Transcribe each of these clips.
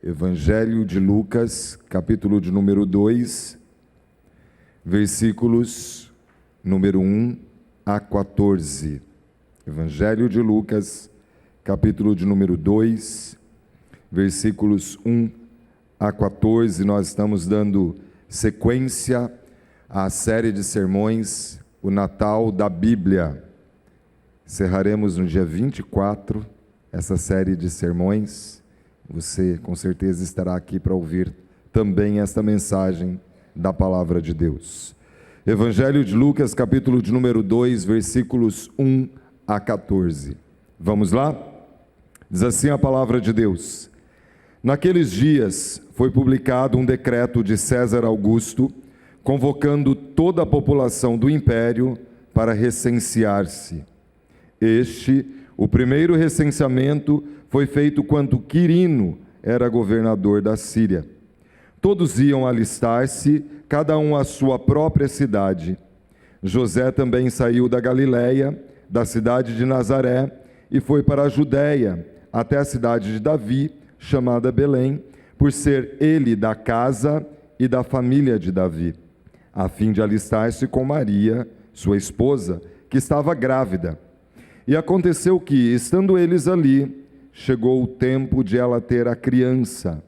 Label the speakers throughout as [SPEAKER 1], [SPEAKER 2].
[SPEAKER 1] Evangelho de Lucas, capítulo de número 2, versículos número 1 a 14. Evangelho de Lucas, capítulo de número 2, versículos 1 a 14. Nós estamos dando sequência à série de sermões, o Natal da Bíblia. Encerraremos no dia 24 essa série de sermões. Você com certeza estará aqui para ouvir também esta mensagem da Palavra de Deus. Evangelho de Lucas, capítulo de número 2, versículos 1 a 14. Vamos lá? Diz assim a Palavra de Deus: Naqueles dias foi publicado um decreto de César Augusto, convocando toda a população do império para recensear-se. O primeiro recenseamento foi feito quando Quirino era governador da Síria. Todos iam alistar-se, cada um à sua própria cidade. José também saiu da Galiléia, da cidade de Nazaré, e foi para a Judéia, até a cidade de Davi, chamada Belém, por ser ele da casa e da família de Davi, a fim de alistar-se com Maria, sua esposa, que estava grávida. E aconteceu que, estando eles ali, chegou o tempo de ela ter a criança.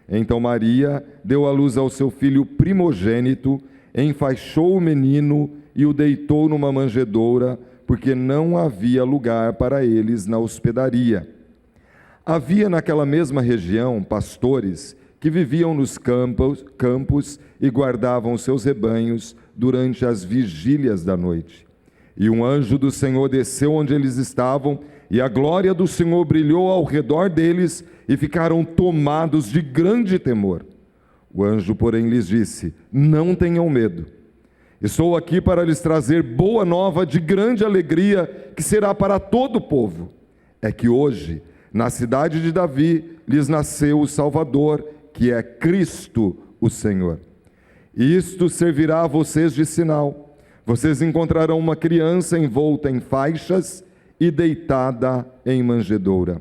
[SPEAKER 1] Então Maria deu à luz ao seu filho primogênito, enfaixou o menino e o deitou numa manjedoura, porque não havia lugar para eles na hospedaria. Havia naquela mesma região pastores que viviam nos campos e guardavam seus rebanhos durante as vigílias da noite. E um anjo do Senhor desceu onde eles estavam, e a glória do Senhor brilhou ao redor deles, e ficaram tomados de grande temor. O anjo, porém, lhes disse: Não tenham medo. Estou aqui para lhes trazer boa nova de grande alegria, que será para todo o povo. É que hoje, na cidade de Davi, lhes nasceu o Salvador, que é Cristo o Senhor. E isto servirá a vocês de sinal. Vocês encontrarão uma criança envolta em faixas e deitada em manjedoura.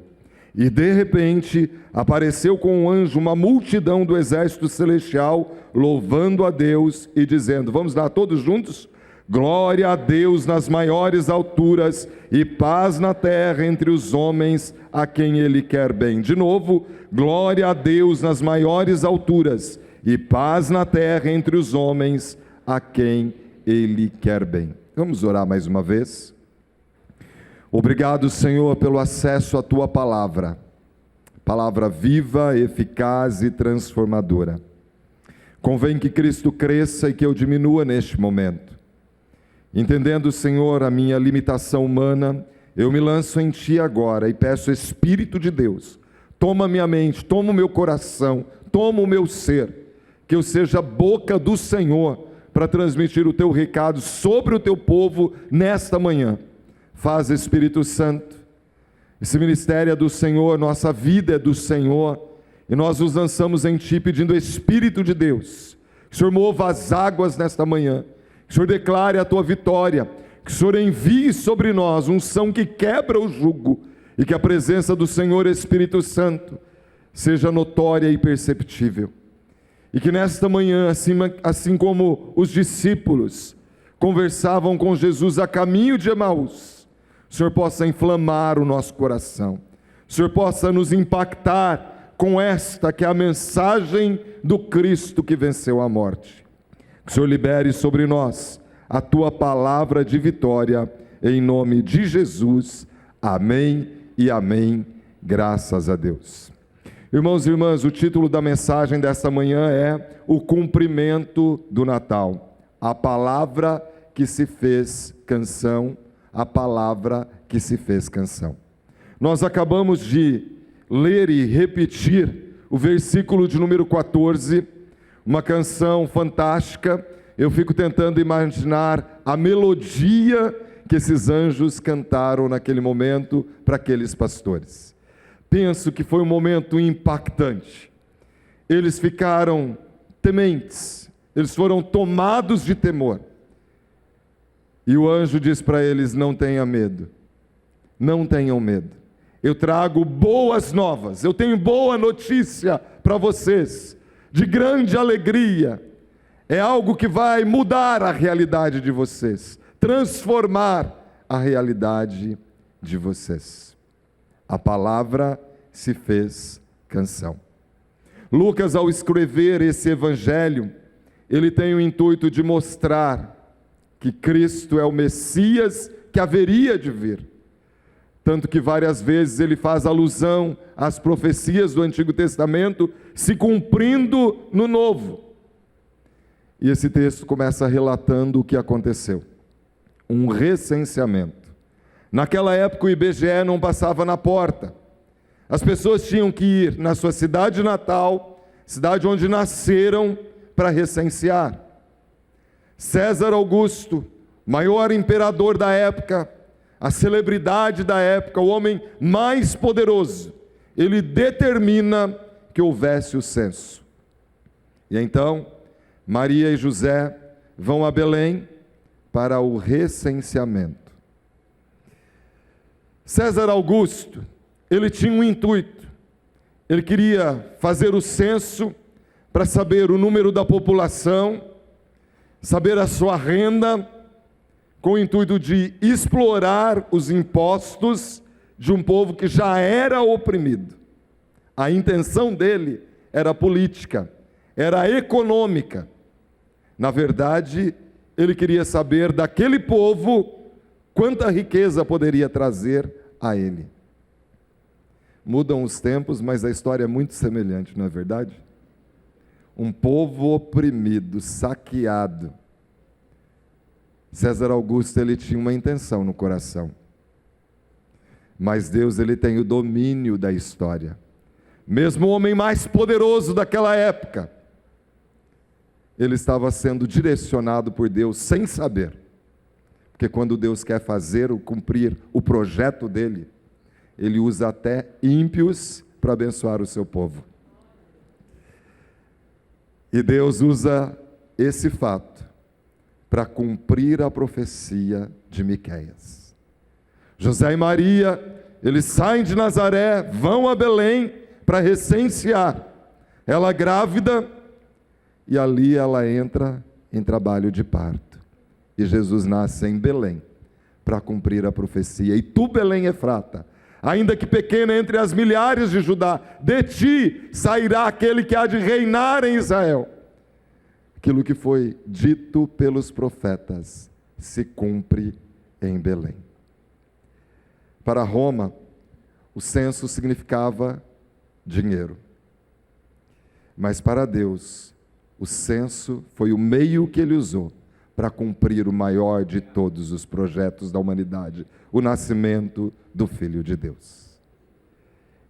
[SPEAKER 1] E de repente apareceu com um anjo uma multidão do exército celestial, louvando a Deus e dizendo, vamos lá todos juntos? Glória a Deus nas maiores alturas e paz na terra entre os homens a quem Ele quer bem. De novo, glória a Deus nas maiores alturas e paz na terra entre os homens a quem Ele quer bem. Vamos orar mais uma vez? Obrigado, Senhor, pelo acesso à Tua palavra, palavra viva, eficaz e transformadora. Convém que Cristo cresça e que eu diminua neste momento. Entendendo, Senhor, a minha limitação humana, eu me lanço em Ti agora e peço, Espírito de Deus, toma minha mente, toma o meu coração, toma o meu ser, que eu seja a boca do Senhor para transmitir o Teu recado sobre o Teu povo nesta manhã. Faz, Espírito Santo, esse ministério é do Senhor, nossa vida é do Senhor, e nós nos lançamos em Ti pedindo, Espírito de Deus, que o Senhor mova as águas nesta manhã, que o Senhor declare a Tua vitória, que o Senhor envie sobre nós unção que quebra o jugo, e que a presença do Senhor Espírito Santo seja notória e perceptível. E que nesta manhã, assim como os discípulos conversavam com Jesus a caminho de Emaús, o Senhor possa inflamar o nosso coração, o Senhor possa nos impactar com esta que é a mensagem do Cristo que venceu a morte. Que o Senhor libere sobre nós a Tua palavra de vitória, em nome de Jesus. Amém e amém. Graças a Deus. Irmãos e irmãs, o título da mensagem desta manhã é o cumprimento do Natal. A palavra que se fez canção, a palavra que se fez canção. Nós acabamos de ler e repetir o versículo de número 14, uma canção fantástica. Eu fico tentando imaginar a melodia que esses anjos cantaram naquele momento para aqueles pastores. Penso que foi um momento impactante. Eles ficaram tementes, eles foram tomados de temor. E o anjo diz para eles, não tenham medo, não tenham medo. Eu trago boas novas, eu tenho boa notícia para vocês, de grande alegria. É algo que vai mudar a realidade de vocês, transformar a realidade de vocês. A palavra se fez canção. Lucas, ao escrever esse evangelho, ele tem o intuito de mostrar que Cristo é o Messias que haveria de vir. Tanto que várias vezes ele faz alusão às profecias do Antigo Testamento se cumprindo no Novo. E esse texto começa relatando o que aconteceu. Um recenseamento. Naquela época o IBGE não passava na porta. As pessoas tinham que ir na sua cidade natal, cidade onde nasceram, para recensear. César Augusto, maior imperador da época, a celebridade da época, o homem mais poderoso, ele determina que houvesse o censo. E então, Maria e José vão a Belém para o recenseamento. César Augusto, ele tinha um intuito. Ele queria fazer o censo para saber o número da população, saber a sua renda, com o intuito de explorar os impostos de um povo que já era oprimido. A intenção dele era política, era econômica. Na verdade, ele queria saber daquele povo quanta riqueza poderia trazer a ele. Mudam os tempos, mas a história é muito semelhante, não é verdade? Um povo oprimido, saqueado. César Augusto, ele tinha uma intenção no coração. Mas Deus, ele tem o domínio da história. Mesmo o homem mais poderoso daquela época, ele estava sendo direcionado por Deus sem saber. Porque quando Deus quer fazer ou cumprir o projeto dele, ele usa até ímpios para abençoar o seu povo. E Deus usa esse fato para cumprir a profecia de Miqueias. José e Maria, eles saem de Nazaré, vão a Belém para recensear. Ela grávida, e ali ela entra em trabalho de parto. E Jesus nasce em Belém para cumprir a profecia. E tu, Belém Efrata, ainda que pequena entre as milhares de Judá, de ti sairá aquele que há de reinar em Israel. Aquilo que foi dito pelos profetas se cumpre em Belém. Para Roma, o censo significava dinheiro. Mas para Deus, o censo foi o meio que ele usou para cumprir o maior de todos os projetos da humanidade, o nascimento do Filho de Deus.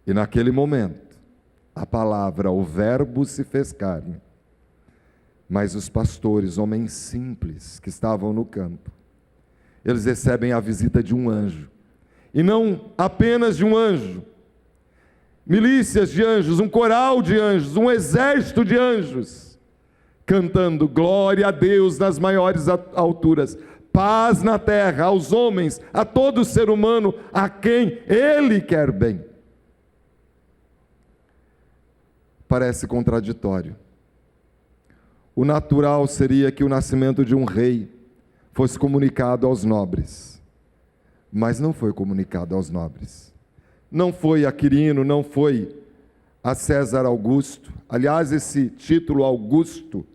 [SPEAKER 1] E naquele momento, a palavra, o verbo se fez carne. Mas os pastores, homens simples, que estavam no campo, eles recebem a visita de um anjo. E não apenas de um anjo. Milícias de anjos, um coral de anjos, um exército de anjos, cantando glória a Deus nas maiores alturas, paz na terra, aos homens, a todo ser humano, a quem Ele quer bem. Parece contraditório. O natural seria que o nascimento de um rei fosse comunicado aos nobres, mas não foi comunicado aos nobres. Não foi a Quirino, não foi a César Augusto. Aliás, esse título Augusto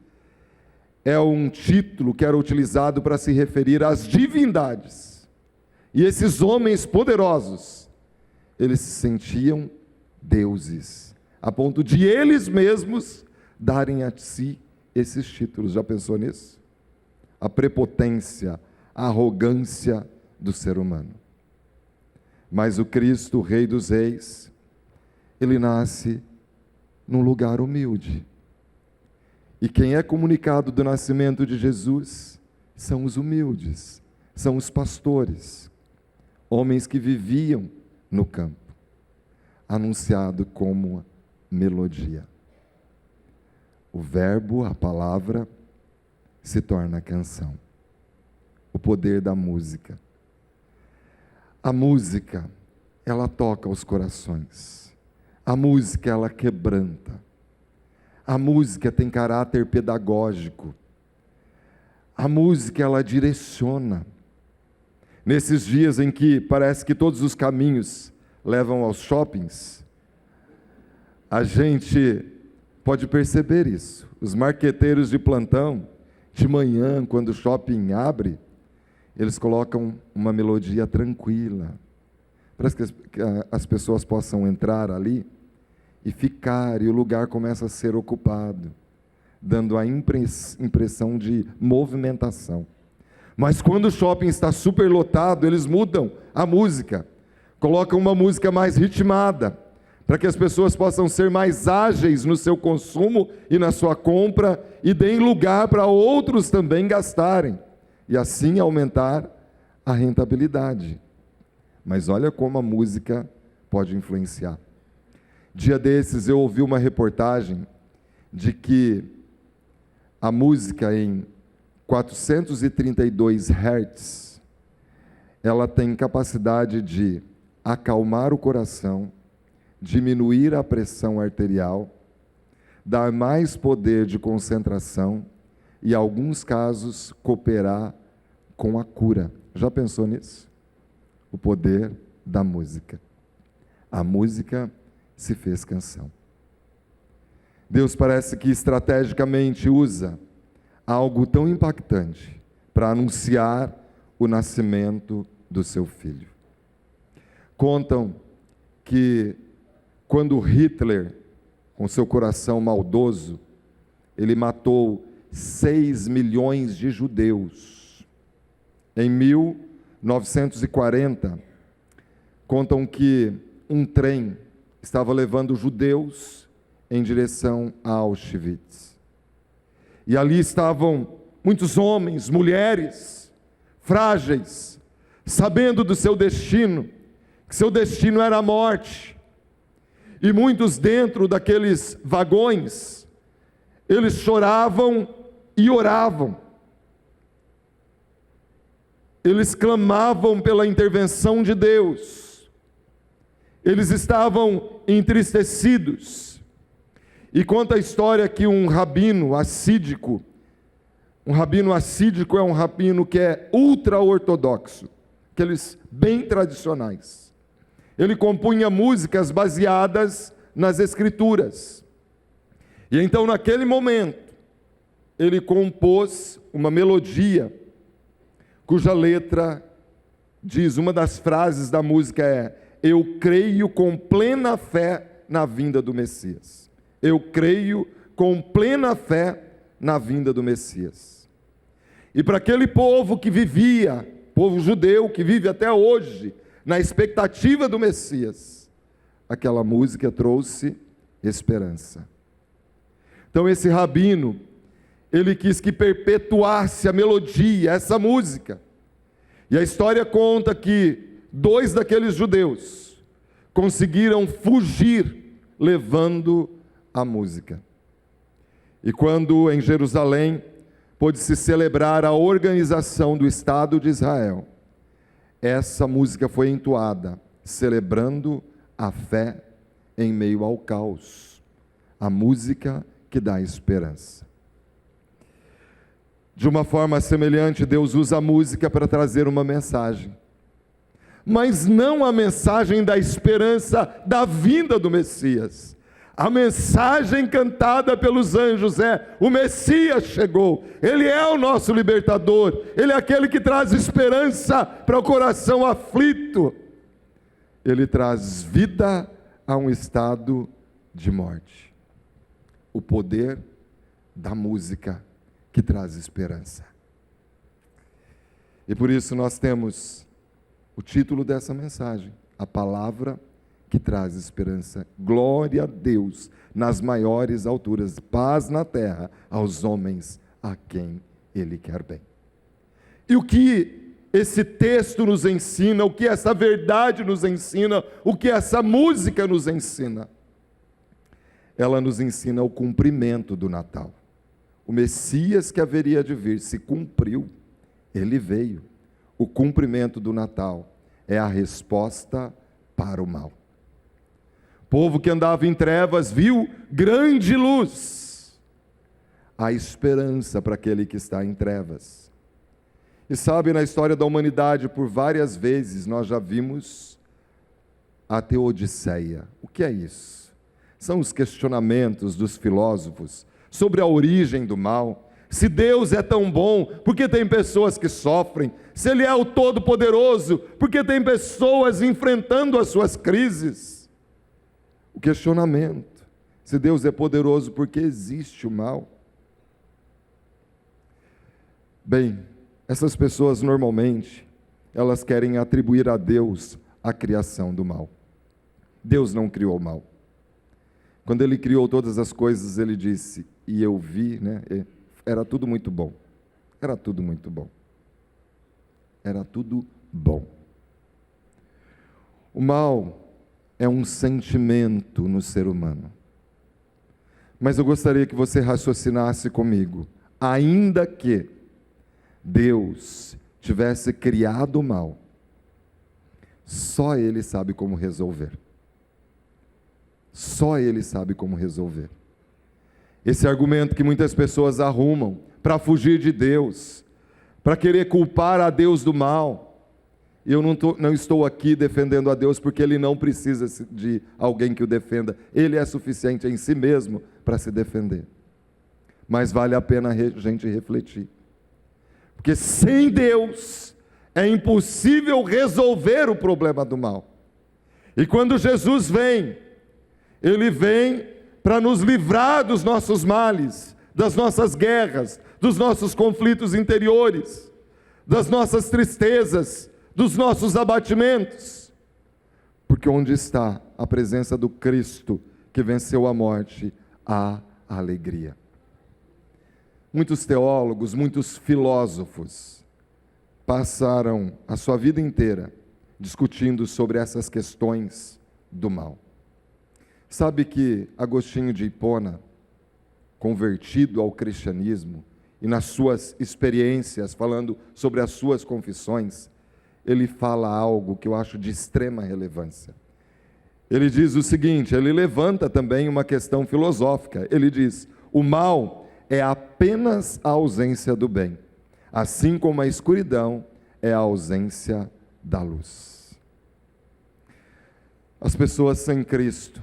[SPEAKER 1] é um título que era utilizado para se referir às divindades. E esses homens poderosos, eles se sentiam deuses, a ponto de eles mesmos darem a si esses títulos. Já pensou nisso? A prepotência, a arrogância do ser humano. Mas o Cristo, o Rei dos Reis, ele nasce num lugar humilde. E quem é comunicado do nascimento de Jesus são os humildes, são os pastores, homens que viviam no campo, anunciado como melodia. O verbo, a palavra, se torna canção. O poder da música. A música ela toca os corações. A música, ela quebranta. A música tem caráter pedagógico. A música, ela direciona. Nesses dias em que parece que todos os caminhos levam aos shoppings, a gente pode perceber isso. Os marqueteiros de plantão, de manhã, quando o shopping abre, eles colocam uma melodia tranquila, para que as pessoas possam entrar ali e ficar, e o lugar começa a ser ocupado, dando a impressão de movimentação. Mas quando o shopping está superlotado, eles mudam a música, colocam uma música mais ritmada, para que as pessoas possam ser mais ágeis no seu consumo e na sua compra, e deem lugar para outros também gastarem, e assim aumentar a rentabilidade. Mas olha como a música pode influenciar. Dia desses eu ouvi uma reportagem de que a música em 432 Hz, ela tem capacidade de acalmar o coração, diminuir a pressão arterial, dar mais poder de concentração e, em alguns casos, cooperar com a cura. Já pensou nisso? O poder da música. A música se fez canção. Deus parece que estrategicamente usa algo tão impactante para anunciar o nascimento do seu filho. Contam que quando Hitler, com seu coração maldoso, ele matou 6 milhões de judeus. Em 1940, contam que um trem estava levando judeus em direção a Auschwitz. E ali estavam muitos homens, mulheres, frágeis, sabendo do seu destino, que seu destino era a morte. E muitos dentro daqueles vagões, eles choravam e oravam. Eles clamavam pela intervenção de Deus. Eles estavam entristecidos. E conta a história que um rabino assídico é um rabino que é ultra-ortodoxo, aqueles bem tradicionais. Ele compunha músicas baseadas nas Escrituras. E então, naquele momento, ele compôs uma melodia, cuja letra diz, uma das frases da música é: eu creio com plena fé na vinda do Messias. Eu creio com plena fé na vinda do Messias. E para aquele povo que vivia, povo judeu que vive até hoje, na expectativa do Messias, aquela música trouxe esperança. Então esse rabino, ele quis que perpetuasse a melodia, essa música. E a história conta que 2 daqueles judeus conseguiram fugir levando a música. E quando em Jerusalém pôde-se celebrar a organização do Estado de Israel, essa música foi entoada, celebrando a fé em meio ao caos. A música que dá esperança. De uma forma semelhante, Deus usa a música para trazer uma mensagem. Mas não a mensagem da esperança da vinda do Messias. A mensagem cantada pelos anjos é: o Messias chegou, Ele é o nosso libertador, Ele é aquele que traz esperança para o coração aflito. Ele traz vida a um estado de morte. O poder da música que traz esperança. E por isso nós temos o título dessa mensagem: a palavra que traz esperança. Glória a Deus nas maiores alturas, paz na terra aos homens a quem Ele quer bem. E o que esse texto nos ensina, o que essa verdade nos ensina, o que essa música nos ensina? Ela nos ensina o cumprimento do Natal. O Messias que haveria de vir se cumpriu, Ele veio. O cumprimento do Natal é a resposta para o mal. O povo que andava em trevas viu grande luz. Há esperança para aquele que está em trevas. E sabe, na história da humanidade, por várias vezes nós já vimos a teodiceia. O que é isso? São os questionamentos dos filósofos sobre a origem do mal. Se Deus é tão bom, por que tem pessoas que sofrem? Se Ele é o Todo-Poderoso, por que tem pessoas enfrentando as suas crises? O questionamento. Se Deus é poderoso, por que existe o mal? Bem, essas pessoas normalmente, elas querem atribuir a Deus a criação do mal. Deus não criou o mal. Quando Ele criou todas as coisas, Ele disse, e eu vi, era tudo muito bom. Era tudo muito bom. Era tudo bom. O mal é um sentimento no ser humano. Mas eu gostaria que você raciocinasse comigo. Ainda que Deus tivesse criado o mal, só Ele sabe como resolver. Só Ele sabe como resolver. Esse argumento que muitas pessoas arrumam para fugir de Deus, para querer culpar a Deus do mal. Eu não estou aqui defendendo a Deus porque Ele não precisa de alguém que o defenda. Ele é suficiente em si mesmo para se defender. Mas vale a pena a gente refletir. Porque sem Deus é impossível resolver o problema do mal. E quando Jesus vem, Ele vem para nos livrar dos nossos males, das nossas guerras, dos nossos conflitos interiores, das nossas tristezas, dos nossos abatimentos. Porque onde está a presença do Cristo que venceu a morte, há alegria. Muitos teólogos, muitos filósofos passaram a sua vida inteira discutindo sobre essas questões do mal. Sabe que Agostinho de Hipona, convertido ao cristianismo, e nas suas experiências, falando sobre as suas confissões, ele fala algo que eu acho de extrema relevância. Ele diz o seguinte, ele levanta também uma questão filosófica. Ele diz, o mal é apenas a ausência do bem, assim como a escuridão é a ausência da luz. As pessoas sem Cristo,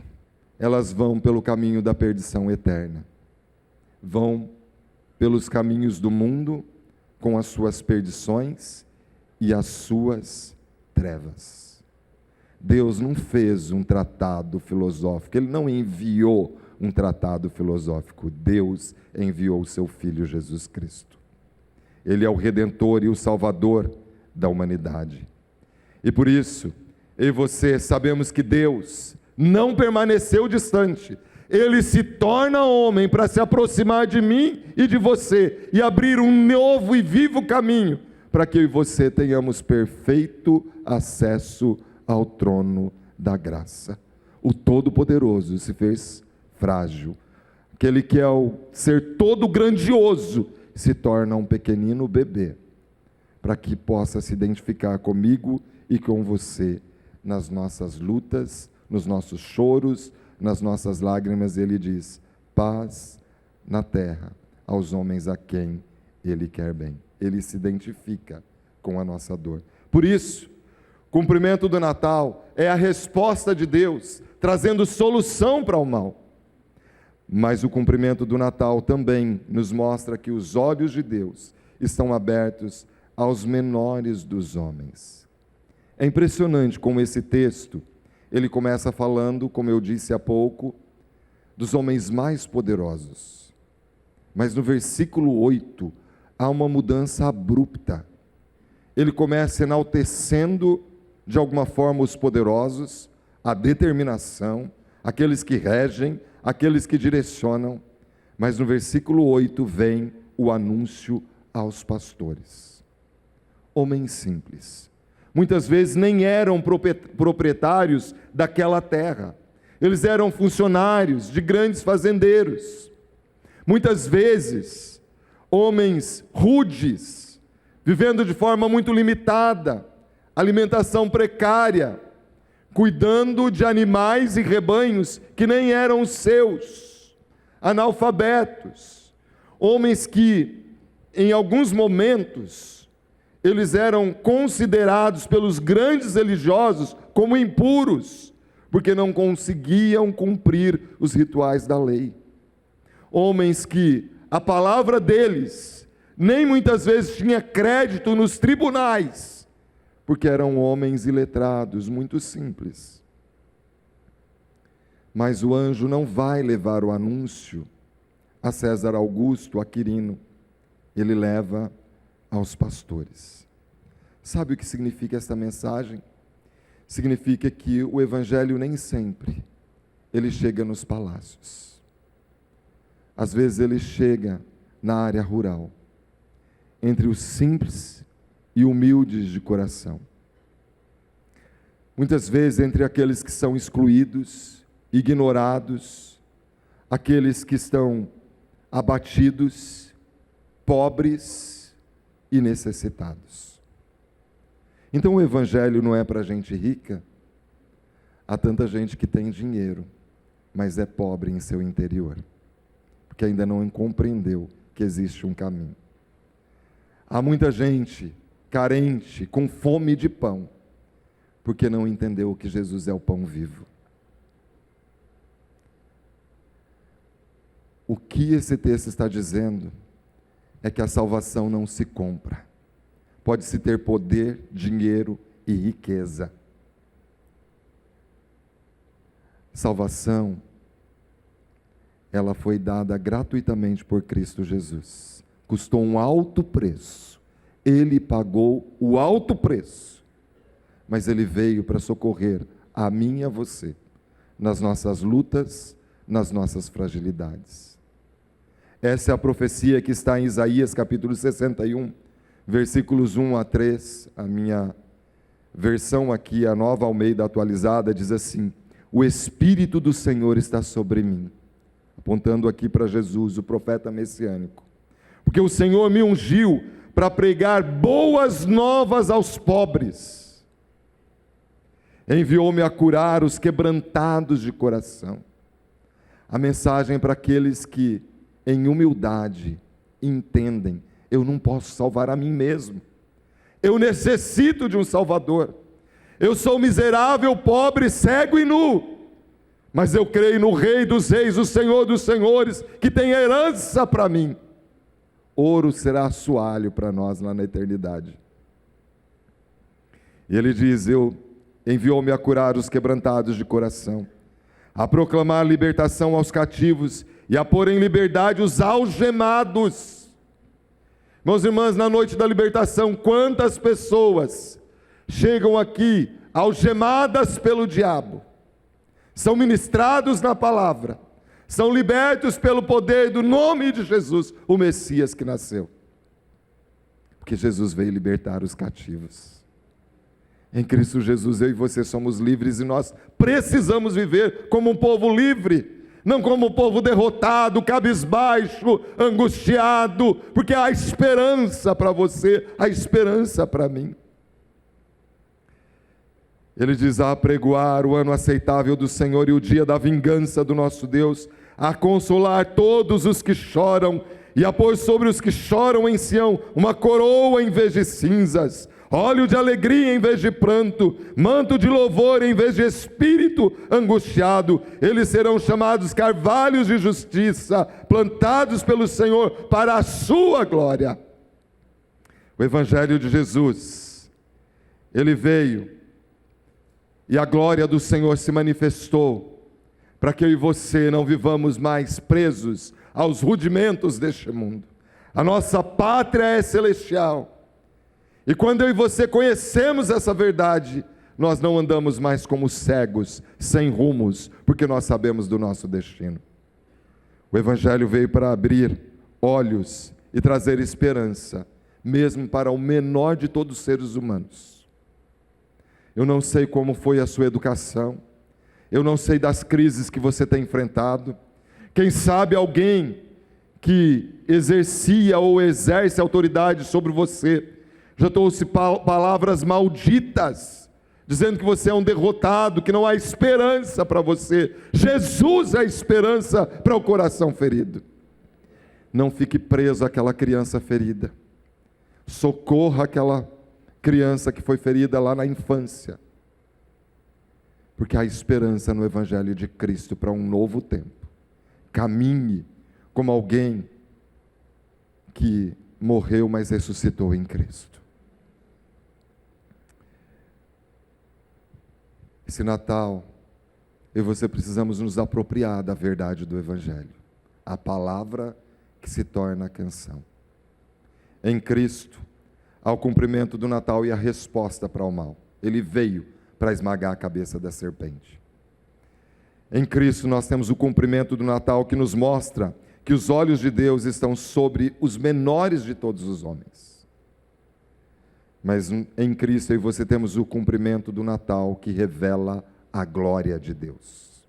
[SPEAKER 1] elas vão pelo caminho da perdição eterna. Vão pelos caminhos do mundo, com as suas perdições e as suas trevas. Deus não fez um tratado filosófico, Ele não enviou um tratado filosófico. Deus enviou o seu Filho Jesus Cristo. Ele é o Redentor e o Salvador da humanidade. E por isso, eu e você sabemos que Deus não permaneceu distante. Ele se torna homem para se aproximar de mim e de você e abrir um novo e vivo caminho para que eu e você tenhamos perfeito acesso ao trono da graça. O Todo-Poderoso se fez frágil. Aquele que é o ser todo grandioso se torna um pequenino bebê, para que possa se identificar comigo e com você nas nossas lutas, nos nossos choros, nas nossas lágrimas. Ele diz, paz na terra aos homens a quem Ele quer bem. Ele se identifica com a nossa dor. Por isso, o cumprimento do Natal é a resposta de Deus, trazendo solução para o mal. Mas o cumprimento do Natal também nos mostra que os olhos de Deus estão abertos aos menores dos homens. É impressionante como esse texto, ele começa falando, como eu disse há pouco, dos homens mais poderosos. Mas no versículo 8, há uma mudança abrupta. Ele começa enaltecendo, de alguma forma, os poderosos, a determinação, aqueles que regem, aqueles que direcionam. Mas no versículo 8 vem o anúncio aos pastores. Homens simples. Muitas vezes nem eram proprietários daquela terra. Eles eram funcionários de grandes fazendeiros. Muitas vezes, homens rudes, vivendo de forma muito limitada, alimentação precária, cuidando de animais e rebanhos que nem eram seus, analfabetos, homens que, em alguns momentos, eles eram considerados pelos grandes religiosos como impuros, porque não conseguiam cumprir os rituais da lei. Homens que a palavra deles nem muitas vezes tinha crédito nos tribunais, porque eram homens iletrados, muito simples. Mas o anjo não vai levar o anúncio a César Augusto, a Quirino. Ele leva aos pastores. Sabe o que significa esta mensagem? Significa que o evangelho nem sempre ele chega nos palácios. Às vezes ele chega na área rural, entre os simples e humildes de coração. Muitas vezes entre aqueles que são excluídos, ignorados, aqueles que estão abatidos, pobres e necessitados. Então o evangelho não é para gente rica. Há tanta gente que tem dinheiro, mas é pobre em seu interior, porque ainda não compreendeu que existe um caminho. Há muita gente carente, com fome de pão, porque não entendeu que Jesus é o pão vivo. O que esse texto está dizendo é que a salvação não se compra. Pode-se ter poder, dinheiro e riqueza. Salvação, ela foi dada gratuitamente por Cristo Jesus. Custou um alto preço. Ele pagou o alto preço. Mas Ele veio para socorrer a mim e a você, nas nossas lutas, nas nossas fragilidades. Essa é a profecia que está em Isaías capítulo 61, versículos 1 a 3, a minha versão aqui, a Nova Almeida atualizada, diz assim: o Espírito do Senhor está sobre mim, apontando aqui para Jesus, o profeta messiânico, porque o Senhor me ungiu para pregar boas novas aos pobres, enviou-me a curar os quebrantados de coração. A mensagem é para aqueles que, em humildade, entendem: eu não posso salvar a mim mesmo, eu necessito de um Salvador, eu sou miserável, pobre, cego e nu, mas eu creio no Rei dos Reis, o Senhor dos Senhores, que tem herança para mim. Ouro será assoalho para nós lá na eternidade. E ele diz: enviou-me a curar os quebrantados de coração, a proclamar libertação aos cativos e a pôr em liberdade os algemados. Meus irmãos, na noite da libertação, quantas pessoas chegam aqui algemadas pelo diabo, são ministrados na palavra, são libertos pelo poder do nome de Jesus, o Messias que nasceu, porque Jesus veio libertar os cativos. Em Cristo Jesus, eu e você somos livres, e nós precisamos viver como um povo livre, não como um povo derrotado, cabisbaixo, angustiado, porque há esperança para você, há esperança para mim. Ele diz: a apregoar o ano aceitável do Senhor e o dia da vingança do nosso Deus, a consolar todos os que choram e a pôr sobre os que choram em Sião uma coroa em vez de cinzas, óleo de alegria em vez de pranto, manto de louvor em vez de espírito angustiado. Eles serão chamados carvalhos de justiça, plantados pelo Senhor para a sua glória. O Evangelho de Jesus, ele veio e a glória do Senhor se manifestou para que eu e você não vivamos mais presos aos rudimentos deste mundo. A nossa pátria é celestial. E quando eu e você conhecemos essa verdade, nós não andamos mais como cegos, sem rumos, porque nós sabemos do nosso destino. O Evangelho veio para abrir olhos e trazer esperança, mesmo para o menor de todos os seres humanos. Eu não sei como foi a sua educação, eu não sei das crises que você tem enfrentado. Quem sabe alguém que exercia ou exerce autoridade sobre você já trouxe palavras malditas, dizendo que você é um derrotado, que não há esperança para você. Jesus é a esperança para o coração ferido. Não fique preso àquela criança ferida. Socorra aquela criança que foi ferida lá na infância. Porque há esperança no Evangelho de Cristo para um novo tempo. Caminhe como alguém que morreu, mas ressuscitou em Cristo. Esse Natal, eu e você precisamos nos apropriar da verdade do Evangelho. A palavra que se torna a canção. Em Cristo, há o cumprimento do Natal e a resposta para o mal. Ele veio para esmagar a cabeça da serpente. Em Cristo nós temos o cumprimento do Natal que nos mostra que os olhos de Deus estão sobre os menores de todos os homens. Mas em Cristo eu e você temos o cumprimento do Natal que revela a glória de Deus.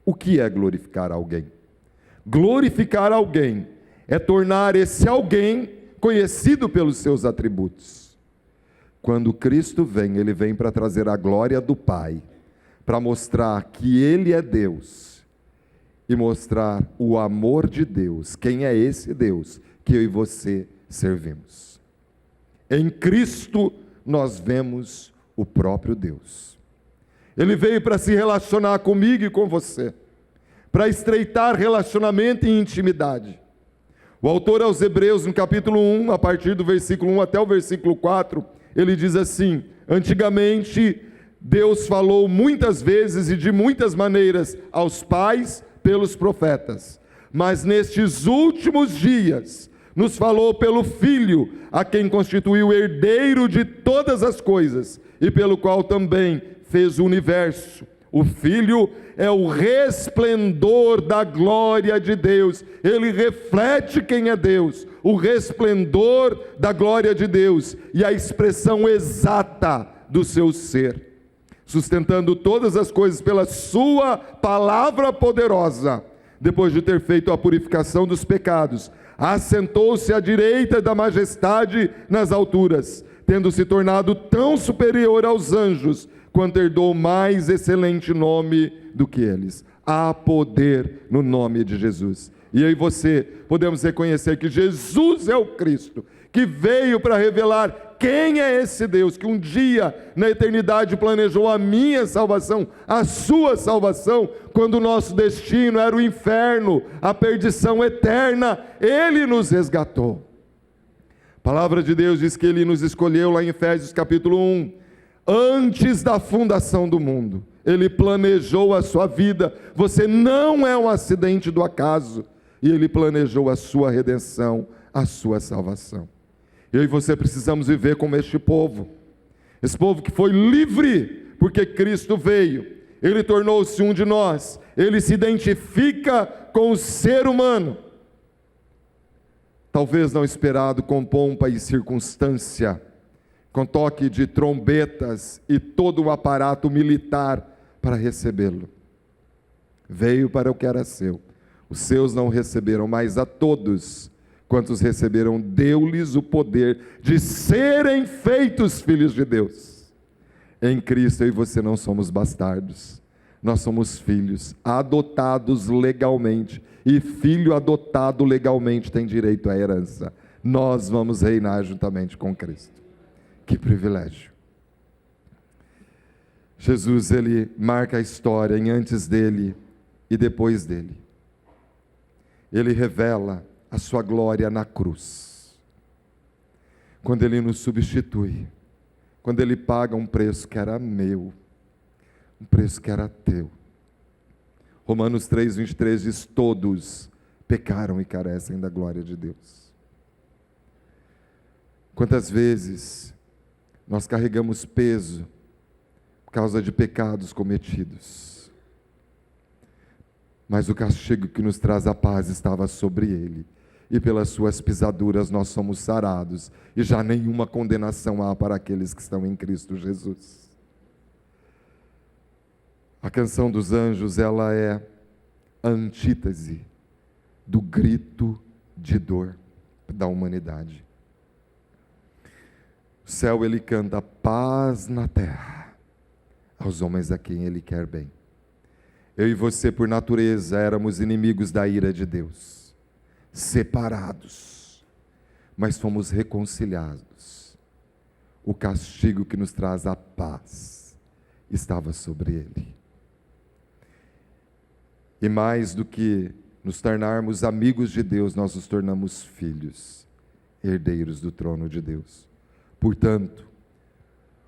[SPEAKER 1] O que é glorificar alguém? Glorificar alguém é tornar esse alguém conhecido pelos seus atributos. Quando Cristo vem, Ele vem para trazer a glória do Pai, para mostrar que Ele é Deus, e mostrar o amor de Deus. Quem é esse Deus que eu e você servimos? Em Cristo nós vemos o próprio Deus. Ele veio para se relacionar comigo e com você, para estreitar relacionamento e intimidade. O autor aos Hebreus, no capítulo 1, a partir do versículo 1 até o versículo 4, ele diz assim: antigamente Deus falou muitas vezes e de muitas maneiras aos pais pelos profetas, mas nestes últimos dias nos falou pelo Filho, a quem constituiu herdeiro de todas as coisas e pelo qual também fez o universo. O Filho é o resplendor da glória de Deus. Ele reflete quem é Deus, o resplendor da glória de Deus e a expressão exata do seu ser, sustentando todas as coisas pela sua palavra poderosa. Depois de ter feito a purificação dos pecados, assentou-se à direita da majestade nas alturas, tendo se tornado tão superior aos anjos, quanto herdou mais excelente nome do que eles. Há poder no nome de Jesus. E eu e você podemos reconhecer que Jesus é o Cristo, que veio para revelar quem é esse Deus, que um dia na eternidade planejou a minha salvação, a sua salvação, quando o nosso destino era o inferno, a perdição eterna. Ele nos resgatou. A palavra de Deus diz que Ele nos escolheu lá em Efésios capítulo 1, antes da fundação do mundo. Ele planejou a sua vida. Você não é um acidente do acaso. E Ele planejou a sua redenção, a sua salvação. Eu e você precisamos viver como este povo. Esse povo que foi livre, porque Cristo veio. Ele tornou-se um de nós. Ele se identifica com o ser humano. Talvez não esperado com pompa e circunstância, com toque de trombetas e todo o aparato militar para recebê-lo. Veio para o que era seu. Os seus não receberam, mas a todos quantos receberam, deu-lhes o poder de serem feitos filhos de Deus. Em Cristo eu e você não somos bastardos. Nós somos filhos adotados legalmente. E filho adotado legalmente tem direito à herança. Nós vamos reinar juntamente com Cristo. Que privilégio. Jesus, Ele marca a história em antes dele e depois dele. Ele revela a sua glória na cruz. Quando Ele nos substitui. Quando Ele paga um preço que era meu. Um preço que era teu. Romanos 3:23 diz: todos pecaram e carecem da glória de Deus. Quantas vezes nós carregamos peso por causa de pecados cometidos, mas o castigo que nos traz a paz estava sobre ele, e pelas suas pisaduras nós somos sarados, e já nenhuma condenação há para aqueles que estão em Cristo Jesus. A canção dos anjos, ela é a antítese do grito de dor da humanidade. O céu, ele canta paz na terra, aos homens a quem Ele quer bem. Eu e você, por natureza, éramos inimigos da ira de Deus, separados, mas fomos reconciliados. O castigo que nos traz a paz estava sobre Ele. E mais do que nos tornarmos amigos de Deus, nós nos tornamos filhos, herdeiros do trono de Deus. Portanto,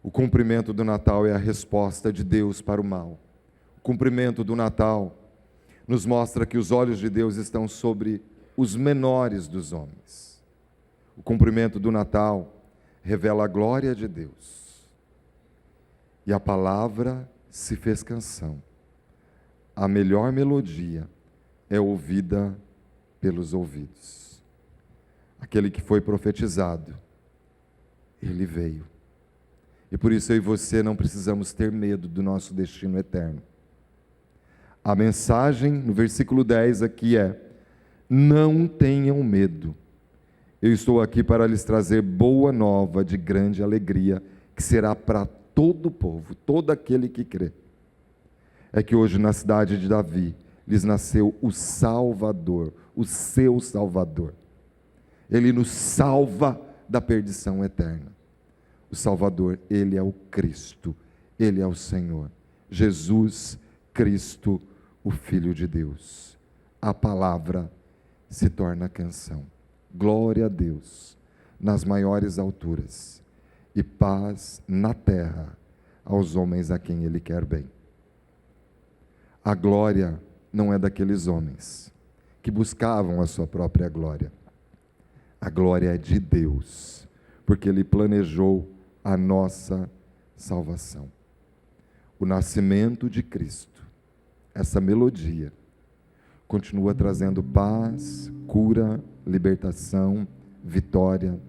[SPEAKER 1] o cumprimento do Natal é a resposta de Deus para o mal. O cumprimento do Natal nos mostra que os olhos de Deus estão sobre os menores dos homens. O cumprimento do Natal revela a glória de Deus. E a palavra se fez canção. A melhor melodia é ouvida pelos ouvidos. Aquele que foi profetizado, ele veio. E por isso eu e você não precisamos ter medo do nosso destino eterno. A mensagem no versículo 10 aqui é: não tenham medo. Eu estou aqui para lhes trazer boa nova de grande alegria, que será para todo o povo, todo aquele que crê. É que hoje na cidade de Davi lhes nasceu o Salvador, o seu Salvador. Ele nos salva da perdição eterna. O Salvador, Ele é o Cristo, Ele é o Senhor. Jesus Cristo, o Filho de Deus. A palavra se torna canção. Glória a Deus nas maiores alturas e paz na terra aos homens a quem Ele quer bem. A glória não é daqueles homens que buscavam a sua própria glória. A glória é de Deus, porque Ele planejou a nossa salvação. O nascimento de Cristo, essa melodia, continua trazendo paz, cura, libertação, vitória,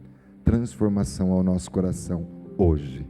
[SPEAKER 1] transformação ao nosso coração hoje.